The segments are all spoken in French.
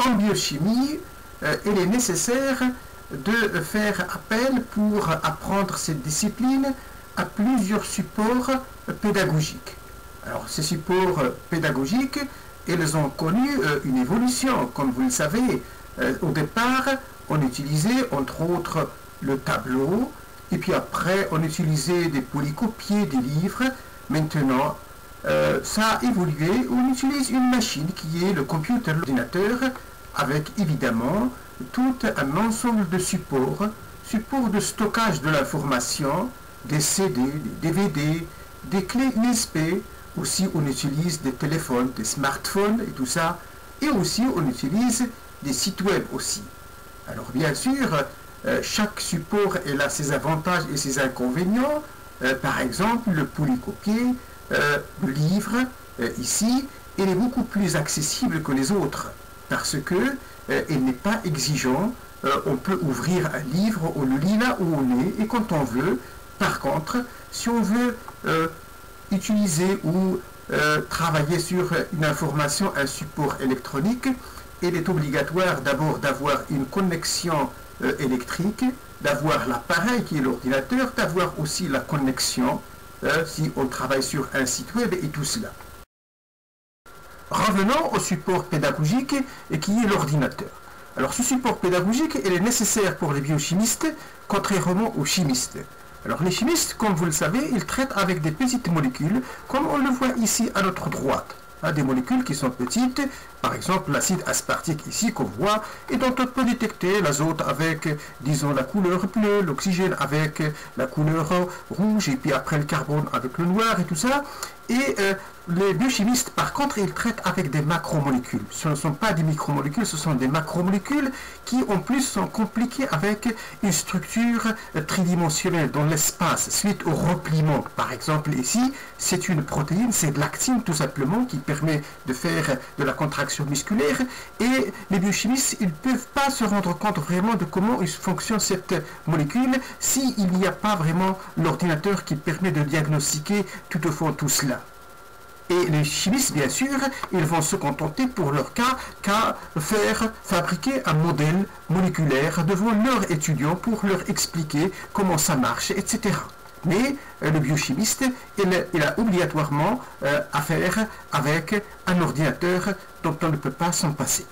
En biochimie, il est nécessaire de faire appel pour apprendre cette discipline à plusieurs supports pédagogiques. Alors, ces supports pédagogiques, ils ont connu une évolution, comme vous le savez. Au départ, on utilisait entre autres le tableau, et puis après, on utilisait des polycopiés, des livres. Maintenant, ça a évolué, on utilise une machine qui est le computer, l'ordinateur, avec évidemment tout un ensemble de supports de stockage de l'information, des CD, des DVD, des clés USB. Aussi, on utilise des téléphones, des smartphones et tout ça. Et aussi, on utilise des sites web aussi. Alors, bien sûr, chaque support a ses avantages et ses inconvénients. Par exemple, le polycopier, le livre, ici, il est beaucoup plus accessible que les autres parce que il n'est pas exigeant. On peut ouvrir un livre, on le lit là où on est et quand on veut. Par contre, si on veut utiliser ou travailler sur une information, un support électronique, il est obligatoire d'abord d'avoir une connexion électrique, d'avoir l'appareil qui est l'ordinateur, d'avoir aussi la connexion si on travaille sur un site web et tout cela. Revenons au support pédagogique qui est l'ordinateur. Alors ce support pédagogique, il est nécessaire pour les biochimistes, contrairement aux chimistes. Alors les chimistes, comme vous le savez, ils traitent avec des petites molécules, comme on le voit ici à notre droite. Des molécules qui sont petites, par exemple l'acide aspartique ici qu'on voit, et dont on peut détecter l'azote avec, disons, la couleur bleue, l'oxygène avec la couleur rouge, et puis après le carbone avec le noir et tout ça. Et les biochimistes, par contre, ils traitent avec des macromolécules. Ce ne sont pas des micromolécules, ce sont des macromolécules qui, en plus, sont compliquées avec une structure tridimensionnelle dans l'espace, suite au repliement. Par exemple, ici, c'est une protéine, c'est de l'actine, tout simplement, qui permet de faire de la contraction musculaire. Et les biochimistes, ils ne peuvent pas se rendre compte vraiment de comment fonctionne cette molécule s'il n'y a pas vraiment l'ordinateur qui permet de diagnostiquer tout au fond tout cela. Et les chimistes, bien sûr, ils vont se contenter pour leur cas qu'à faire fabriquer un modèle moléculaire devant leurs étudiants pour leur expliquer comment ça marche, etc. Mais le biochimiste, il a obligatoirement affaire avec un ordinateur dont on ne peut pas s'en passer.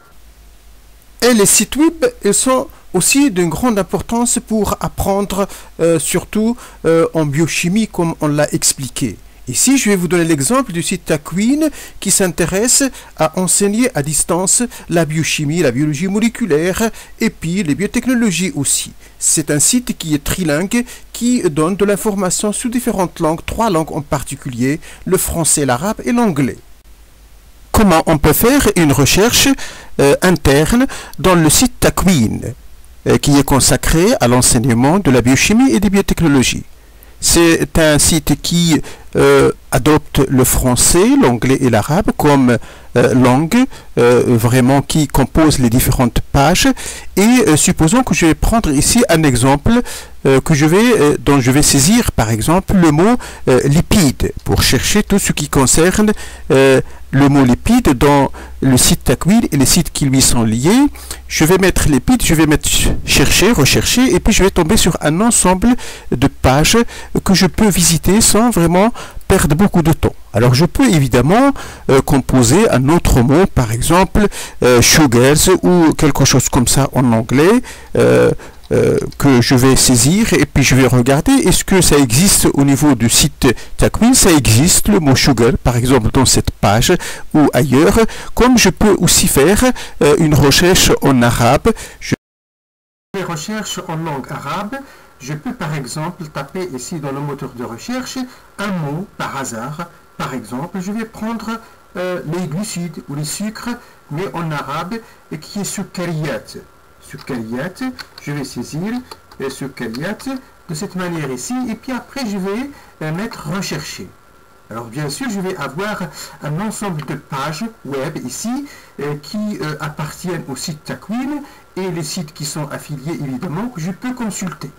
Et les sites web, ils sont aussi d'une grande importance pour apprendre, surtout en biochimie, comme on l'a expliqué. Ici, je vais vous donner l'exemple du site Takwin qui s'intéresse à enseigner à distance la biochimie, la biologie moléculaire et puis les biotechnologies aussi. C'est un site qui est trilingue, qui donne de l'information sous différentes langues, 3 langues en particulier, le français, l'arabe et l'anglais. Comment on peut faire une recherche interne dans le site Takwin, qui est consacré à l'enseignement de la biochimie et des biotechnologies. C'est un site qui adopte le français, l'anglais et l'arabe comme langue, vraiment qui compose les différentes pages. Et supposons que je vais prendre ici un exemple dont je vais saisir par exemple le mot lipide pour chercher tout ce qui concerne le mot lipide dans le site Takwin et les sites qui lui sont liés. Je vais mettre lipide, je vais mettre chercher, rechercher et puis je vais tomber sur un ensemble de pages que je peux visiter sans vraiment perdre beaucoup de temps. Alors je peux évidemment composer un autre mot, par exemple sugars ou quelque chose comme ça en anglais, que je vais saisir et puis je vais regarder est-ce que ça existe au niveau du site Takwin. Ça existe le mot sugar par exemple dans cette page ou ailleurs, comme je peux aussi faire une recherche en arabe. Les recherches en langue arabe, je peux par exemple taper ici dans le moteur de recherche un mot par hasard. Par exemple, je vais prendre les glucides ou les sucres, mais en arabe, et qui est sukariyat. Sukariyat, je vais saisir sukariyat de cette manière ici, et puis après je vais mettre rechercher. Alors bien sûr, je vais avoir un ensemble de pages web ici qui appartiennent au site Takwin et les sites qui sont affiliés évidemment que je peux consulter.